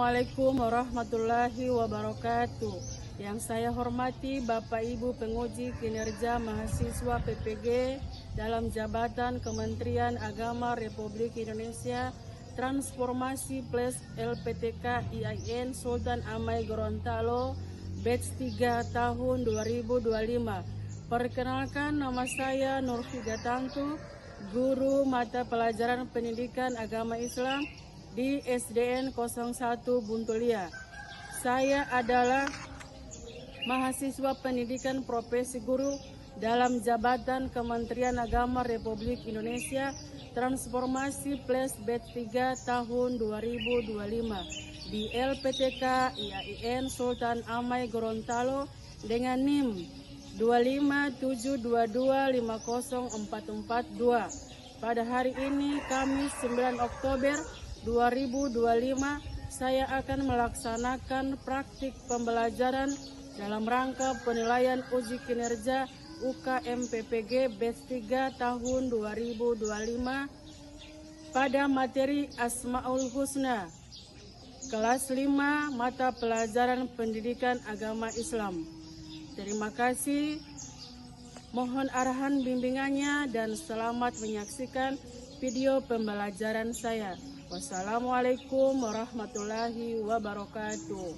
Assalamualaikum warahmatullahi wabarakatuh. Yang saya hormati Bapak Ibu penguji kinerja mahasiswa PPG dalam jabatan Kementerian Agama Republik Indonesia Transformasi Plus LPTK IAIN Sultan Amai Gorontalo batch 3 tahun 2025. Perkenalkan, nama saya Nurfiga Tantu, guru mata pelajaran pendidikan agama Islam di SDN 01 Buntulia. Saya adalah mahasiswa pendidikan profesi guru dalam jabatan Kementerian Agama Republik Indonesia Transformasi Plus batch 3 tahun 2025 di LPTK IAIN Sultan Amai Gorontalo dengan NIM 25722504442. Pada hari ini Kamis 9 Oktober 2025, saya akan melaksanakan praktik pembelajaran dalam rangka penilaian uji kinerja UKM PPG batch 3 tahun 2025 pada materi Asmaul Husna, kelas 5 mata pelajaran pendidikan agama Islam. Terima kasih, mohon arahan bimbingannya dan selamat menyaksikan video pembelajaran saya. Wassalamualaikum warahmatullahi wabarakatuh.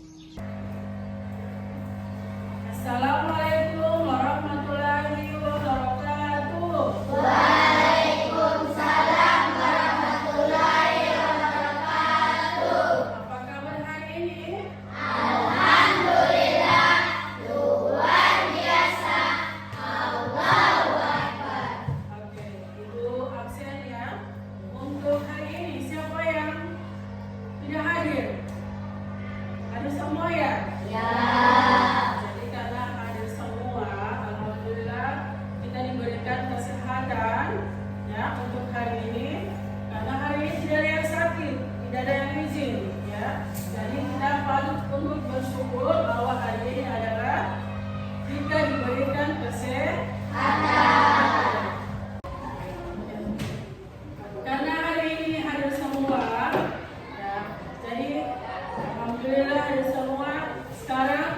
Assalamualaikum warahmatullahi wabarakatuh. Waalaikumsalam warahmatullahi wabarakatuh. Apa kabar hari ini? Alhamdulillah, luar biasa. Allahu Akbar. Oke, Ibu absen ya. Untuk hari ini siapa yang tidak hadir? Ada semua ya? Ya. Jadi karena hadir semua, alhamdulillah kita diberikan kesehatan ya untuk hari ini. Karena hari ini tidak ada yang sakit, tidak ada yang izin ya. Jadi kita patut untuk bersyukur bahwa hari ini adalah kita diberikan kesehatan. Karena hari ini hadir semua ya, jadi alhamdulillah hadir semua. Sekarang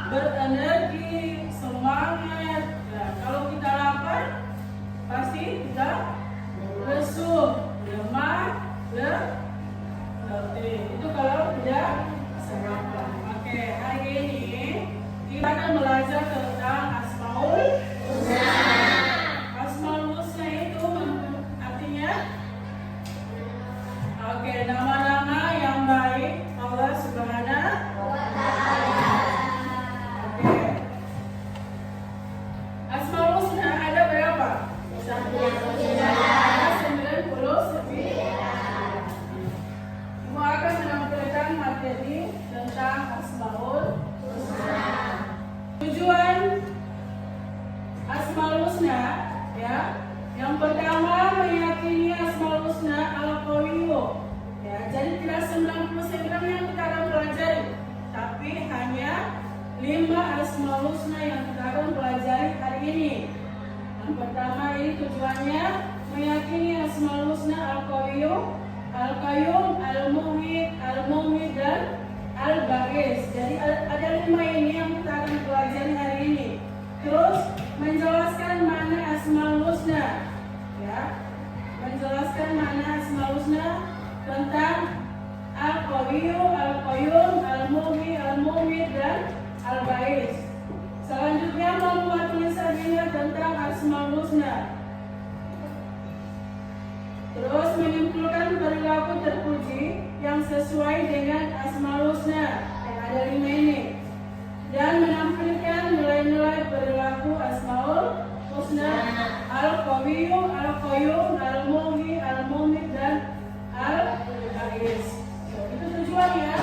berenergi, semangat. Nah, kalau kita lapar, pasti kita lesu, lemah, letih. Itu kalau tidak sarapan. Oke, hari ini kita akan belajar tentang Asmaul Husna. Asmaul Husna itu artinya nama-nama yang baik Allah Subhanahu wa Ta'ala. Asmaul Husna ada berapa? 99. Ibu akan menampilkan materi tentang Asmaul Husna. Tujuan Asmaul Husna, ya. Yang pertama, meyakini Asmaul Husna al-Qawiyyu. Ya, jadi tidak 99 yang kita akan pelajari, tapi hanya 5 Asmaul Husna yang kita akan pelajari hari ini. Yang pertama, ini tujuannya meyakini Asmaul Husna al-Qawiyyu, al-Qayyum, al-Muhyi, al-Mumit, dan al-Ba'is. Jadi ada 5 ini yang kita akan pelajari hari ini. Terus menjelaskan mana Asmaul Husna, ya, menjelaskan mana Asmaul Husna tentang al-Qawiyyu, al-Qayyum, al-Muhyi, al-Mumit, dan al-Ba'is. Selanjutnya membuat tulisannya tentang Asmaul Husna. Terus menyimpulkan perilaku terpuji yang sesuai dengan Asmaul Husna yang ada 5 ini, dan menampilkan nilai-nilai perilaku Asmaul Husna al-Qawiyyu, al-Qayyum, al-Muhyi, al-Mumit, dan al-Ba'is. Itu tujuannya,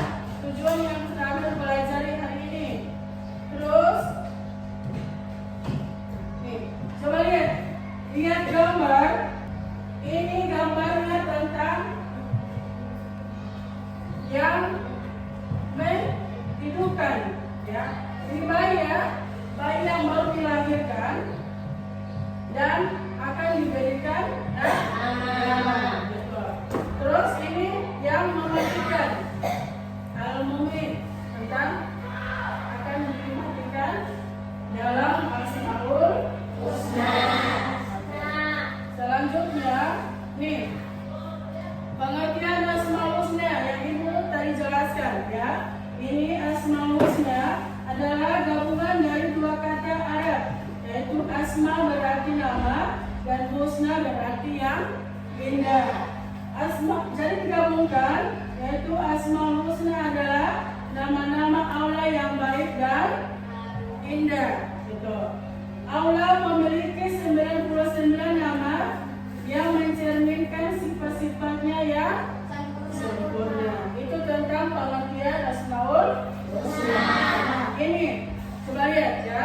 tujuan yang kita akan pelajari hari ini. Terus nih, coba lihat gambar. Ini gambarnya tentang yang menghidupkan, ya. Ini bayi yang baru dilahirkan dan akan diberikan nama. jadi digabungkan, yaitu Asmaul Husna adalah nama-nama Allah yang baik dan indah. Gitu. Allah memiliki 99 nama yang mencerminkan sifat-sifatnya yang sempurna. Itu tentang pengertian Asmaul Husna. Nah, ini coba lihat ya.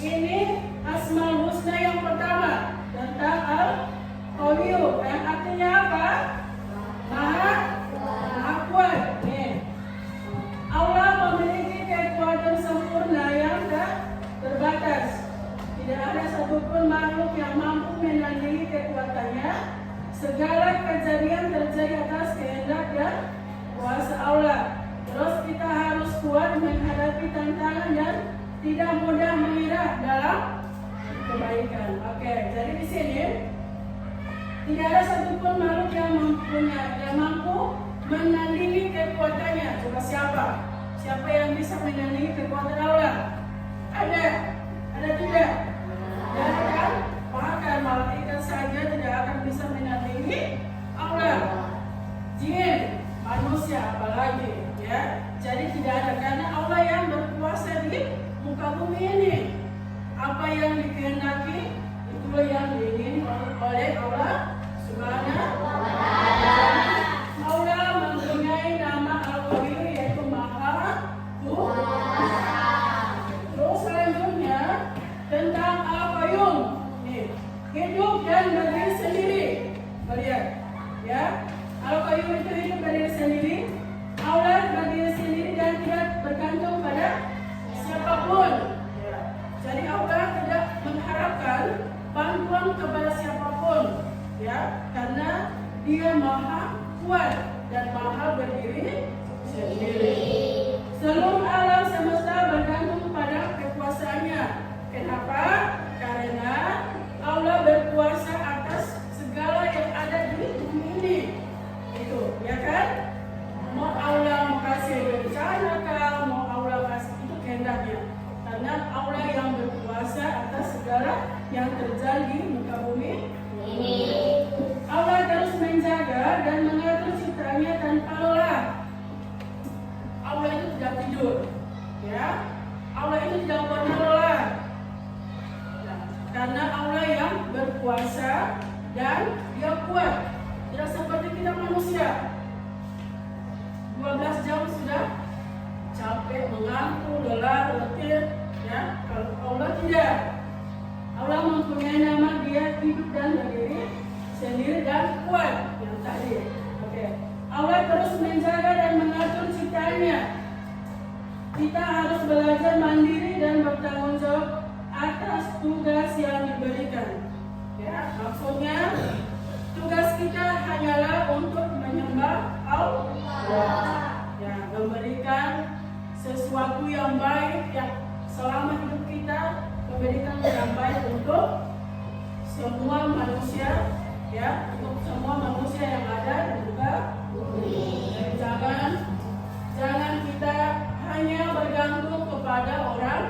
Ini Asmaul Husna yang pertama tentang Al-Qawiyyu, yang artinya apa? Maha kuat. Nih. Allah memiliki kekuatan sempurna yang tak terbatas. Tidak ada satupun makhluk yang mampu menandingi kekuatannya. Segala kejadian terjadi atas kehendak dan kuasa Allah. Terus kita harus kuat menghadapi tantangan dan tidak mudah menyerah dalam kebaikan. Oke, jadi di sini tidak ada satupun makhluk yang mampu menandingi kekuatannya. Coba siapa? Siapa yang bisa menandingi kekuatan Allah? Ada tidak? Tidak kan? Bahkan malaikat saja tidak akan bisa menandingi Allah. Jin, manusia apalagi, ya. Jadi tidak ada, karena Allah yang berkuasa di muka bumi ini. Apa yang dikehendaki itulah yang diingini oleh Allah Subhanahu wa Ta'ala. Allah mempunyai nama Al-Qawiyyu, yaitu Maha Kuasa. Terus selanjutnya tentang Al-Qayyum, hidup dan berdiri sendiri. Lihat, ya. Al-Qayyum itu hidup berdiri sendiri. Allah berdiri sendiri dan tidak bergantung pada siapapun. Jadi Allah tidak mengharapkan bantuan kepada siapapun, ya, karena Dia Maha kuat dan Maha berdiri sendiri. Seluruh alam semesta bergantung pada kekuasaannya. Kenapa? Karena Allah berkuasa atas segala yang ada di bumi ini. Itu, ya kan? Mau Allah kasih bencana kah, mau Allah kasih, itu kehendaknya. Karena Allah yang berkuasa atas segala yang terjadi di muka bumi ini. Allah terus menjaga dan mengatur ciptaannya tanpa lelah. Allah itu tidak tidur, ya. Allah itu tidak pernah lelah. Nah, karena Allah yang berkuasa dan Dia kuat. Tidak seperti kita manusia. 12 jam sudah capek, mengantuk, lelah, letih, ya. Kalau Allah tidak. Allah mempunyai nama, Dia hidup dan berdiri sendiri dan kuat, yang tadi. Oke. Allah terus menjaga dan mengatur ciptaannya. Kita harus belajar mandiri dan bertanggung jawab atas tugas yang diberikan. Ya, maksudnya tugas kita hanyalah untuk menyembah Allah. Ya, memberikan sesuatu yang baik, yang selama hidup kita memberikan yang baik untuk semua manusia, ya, untuk semua manusia yang ada di muka bumi. Jadi jangan kita hanya bergantung kepada orang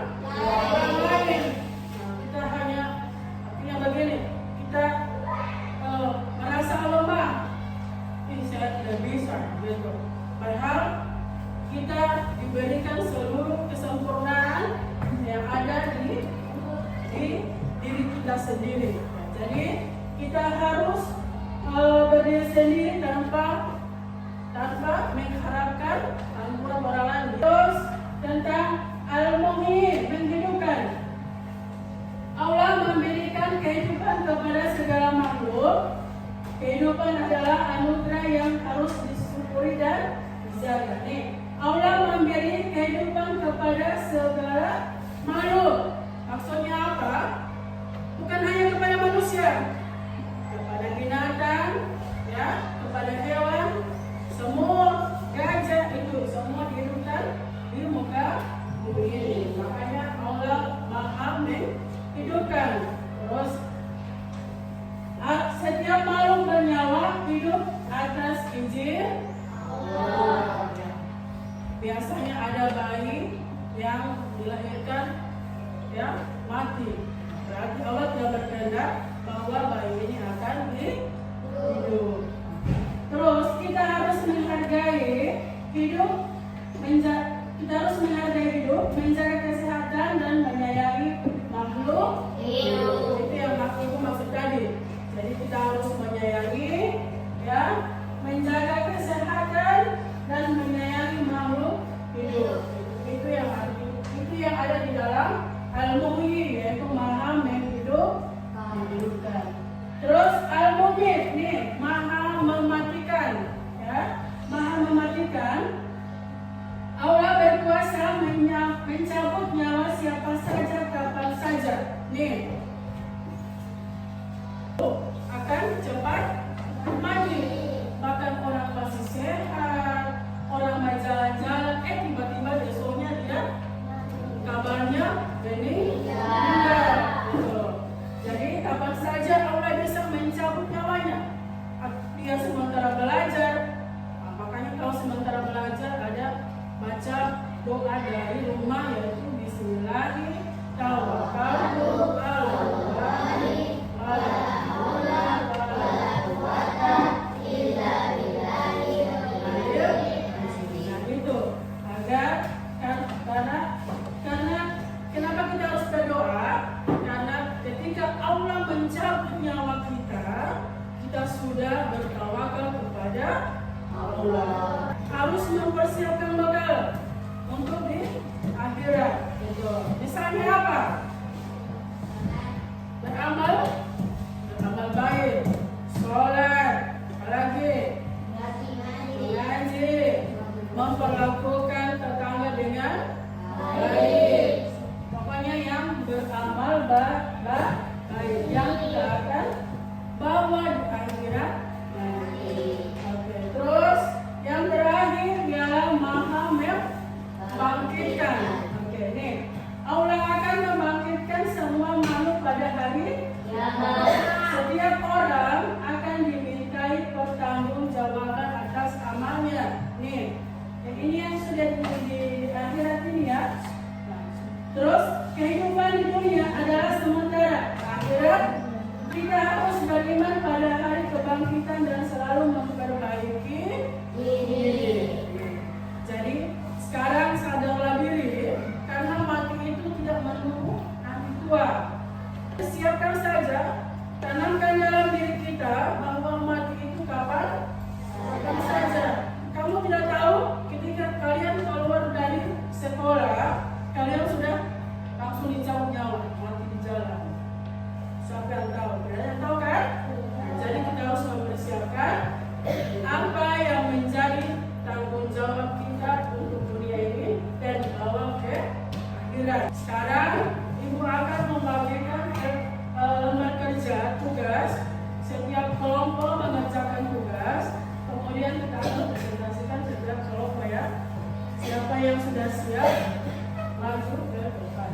lain. Nah, kita hanya artinya begini, kita merasa lemah, ini saya tidak bisa, gitu. Padahal kita diberikan seluruh kesempurnaan yang ada di diri kita sendiri. Jadi kita harus berdiri sendiri tanpa mengharapkan bantuan orang lain. Terus tentang Al-Muhyi, menghidupkan. Allah memberikan kehidupan kepada segala makhluk. Kehidupan adalah anugerah yang harus disyukuri dan dijaga. Allah memberi kehidupan kepada segala makhluk. Maksudnya apa? Bukan hanya kepada manusia, kepada binatang, ya, kepada hewan, semua, gajah itu semua dihidupkan di muka bumi ini. Makanya Allah Maha menghidupkan. Terus setiap makhluk bernyawa hidup atas izin Allah. Biasanya ada bayi yang dilahirkan, ya, mati. Berarti Allah tidak berkehendak bahwa bayi ini akan hidup. hidup, kita harus menghargai hidup, menjaga kesehatan dan menyayangi makhluk hidup. Itu yang ibu maksud tadi. Jadi kita harus menyayangi, ya, menjaga kesehatan dan menyayangi makhluk hidup. Itu yang ada di dalam Al-Muhyi, yaitu Maha menghidupkan. Terus Al-Mumit nih, Maha mematikan, ya, Maha mematikan. Allah berkuasa mencabut nyawa siapa saja kapan saja. Nih, akan cepat mati. Bahkan orang masih sehat, orang mau jalan-jalan, tiba-tiba besoknya dia kabarnya meninggal. Gitu. Jadi kapan saja Allah bisa mencabut nyawanya. Dia sementara belajar, makanya kalau sementara belajar ada baca doa dari rumah, yaitu Bismillahirrahmanirrahim. Karena kenapa kita harus berdoa? Karena ketika Allah mencabut nyawa kita sudah bertawakal kepada Allah. Harus mempersiapkan bekal untuk di akhirat. Gitu. Misalnya apa? Beramal baik, sholat, apalagi mengaji, memperlakukan tetangga dengan baik. Pokoknya yang beramal baik, yang kita akan bawa di akhirat nanti. Oke, terus yang terakhir ialah Maha membangkitkan. Oke, nih Allah akan membangkitkan semua makhluk pada hari kiamat. Setiap orang akan dimintai pertanggungjawaban atas amalnya. Nih, ini yang sudah di akhirat ini ya. Terus kehidupan di dunia adalah sementara. Akhirat kita harus beriman pada hari kebangkitan dan selalu memperbaiki diri. Jadi sekarang sadarlah diri, karena mati itu tidak menunggu nanti tua. Siapkan saja, tanamkan dalam diri kita bahwa mati itu kapan saja. Kamu tidak tahu ketika kalian keluar dari sekolah, kalian sudah langsung dicabut nyawa, mati di jalan. Siapa yang tahu? Tidak ada yang tahu kan? Jadi kita harus mempersiapkan apa yang menjadi tanggung jawab kita untuk dunia ini dan dibawa ke akhirat. Sekarang ibu akan membagikan lembar kerja tugas. Setiap kelompok mengerjakan tugas, kemudian kita akan presentasikan setiap kelompok ya. Siapa yang sudah siap maju ke depan.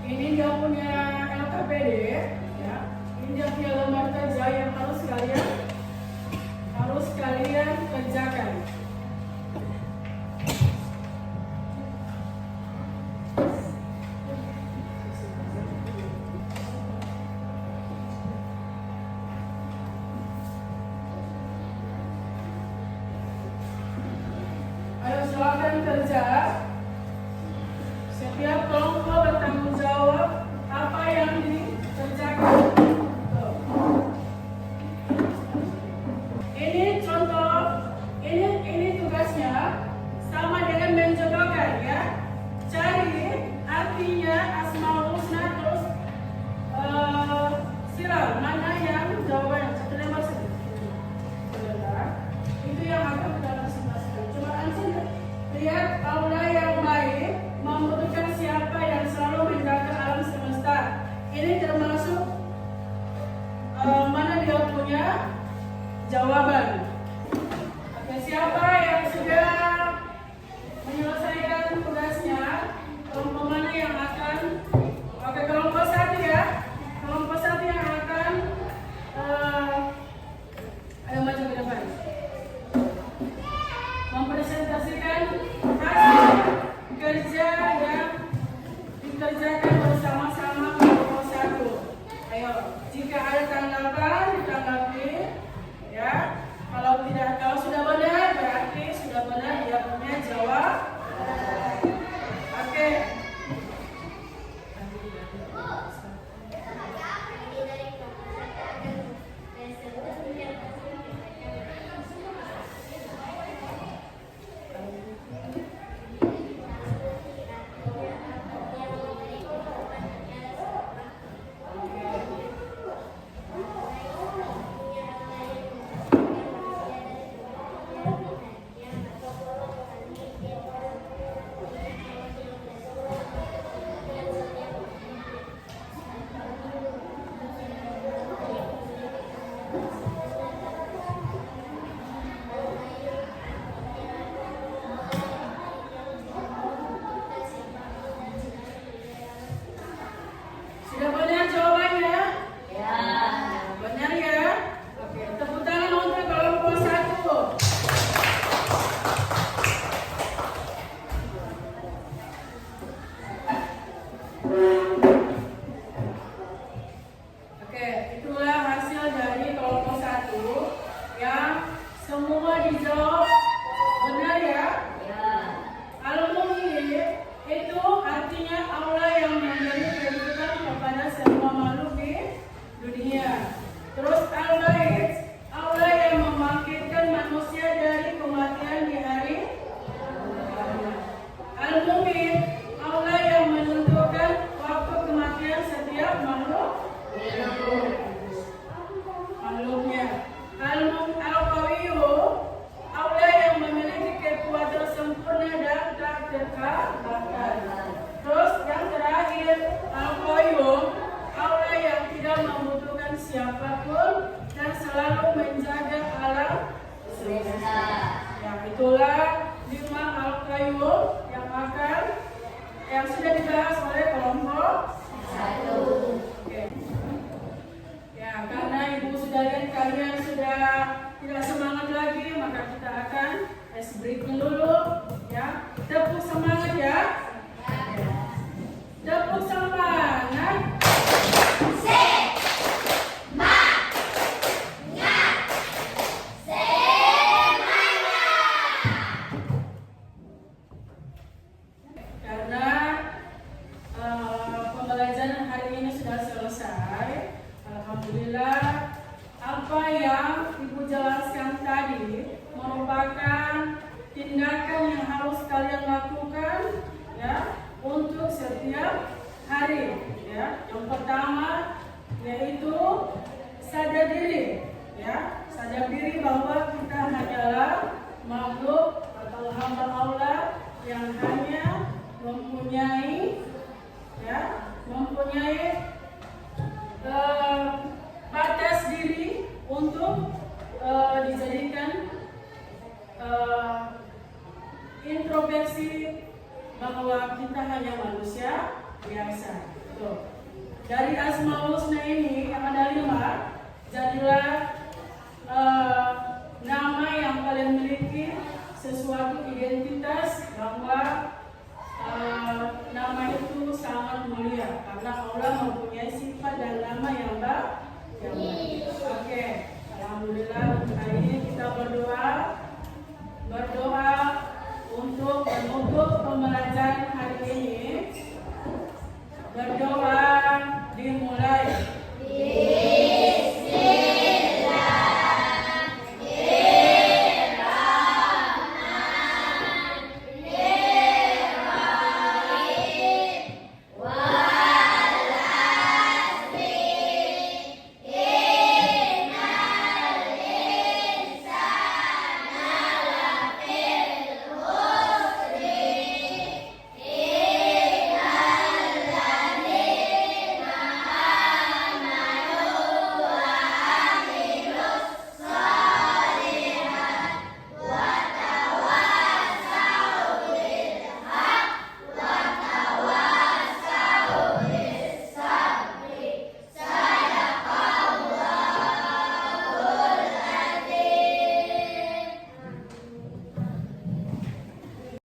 Ini dia punya LKPD ya. Ini dia punya lembar kerja yang harus kalian kerjakan. Ayo silakan kerja. Setiap kelompok bertanggung jawab apa yang dikerjakan. Ini contoh, ini tugasnya sama dengan menjodohkan ya. Cari artinya Asmaul Husna, terus siram mana yang jawaban sebenarnya maksud. Itu yang akan kita presentasikan. Coba langsung lihat aula yang baik membutuhkan siapa yang selalu menjaga alam semesta. Ini termasuk mana dia punya jawaban. Oke, siapa yang sudah menyelesaikan tugasnya? Kelompok mana yang akan? Oke, kelompok satu ya. Kelompok satu yang akan ayo maju ke depan. Mempresentasikan hasil kerja yang dikerjakan bersama-sama kelompok satu. Ayo, jika ada tanggapan ditanggapi ya. Kalau Semua dijawab benar ya? Ya. Al-Muhyi itu artinya Allah yang memberi kehidupan kepada semua makhluk di dunia. Terus Al-Bait, Allah yang membangkitkan manusia dari kematian di hari kiamat. Al-Mumit, Allah yang menentukan waktu kematian setiap makhluknya. Al-Qawiyyu, Allah yang memiliki kekuatan sempurna dan tak terkalahkan. Terus yang terakhir, Al-Qayyum, Allah yang tidak membutuhkan siapapun dan selalu menjaga alam semesta. Ya, itulah 5 Al-Qayyum yang sudah dibahas oleh kelompok 1. Oke. Ya, karena ibu sudah lihat kalian sudah tidak semangat lagi, maka kita akan ice breaking dulu. Ya, tepuk semangat ya. Tepuk semangat. Karena pembelajaran hari ini sudah selesai, alhamdulillah. Apa yang ibu jelaskan tadi merupakan tindakan yang harus kalian lakukan ya untuk setiap hari ya. Yang pertama yaitu sadar diri ya, sadar diri bahwa kita hanyalah makhluk atau hamba Allah yang hanya mempunyai batas diri untuk dijadikan introspeksi bahwa kita hanya manusia biasa. Tuh. Dari Asmaul Husna ini yang ada 5, jadilah nama yang kalian miliki sesuatu identitas bahwa nama itu sangat mulia karena Allah mempunyai sifat dan nama yang baik. Oke, alhamdulillah untuk hari ini kita berdoa untuk menutup pembelajaran hari ini. Berdoa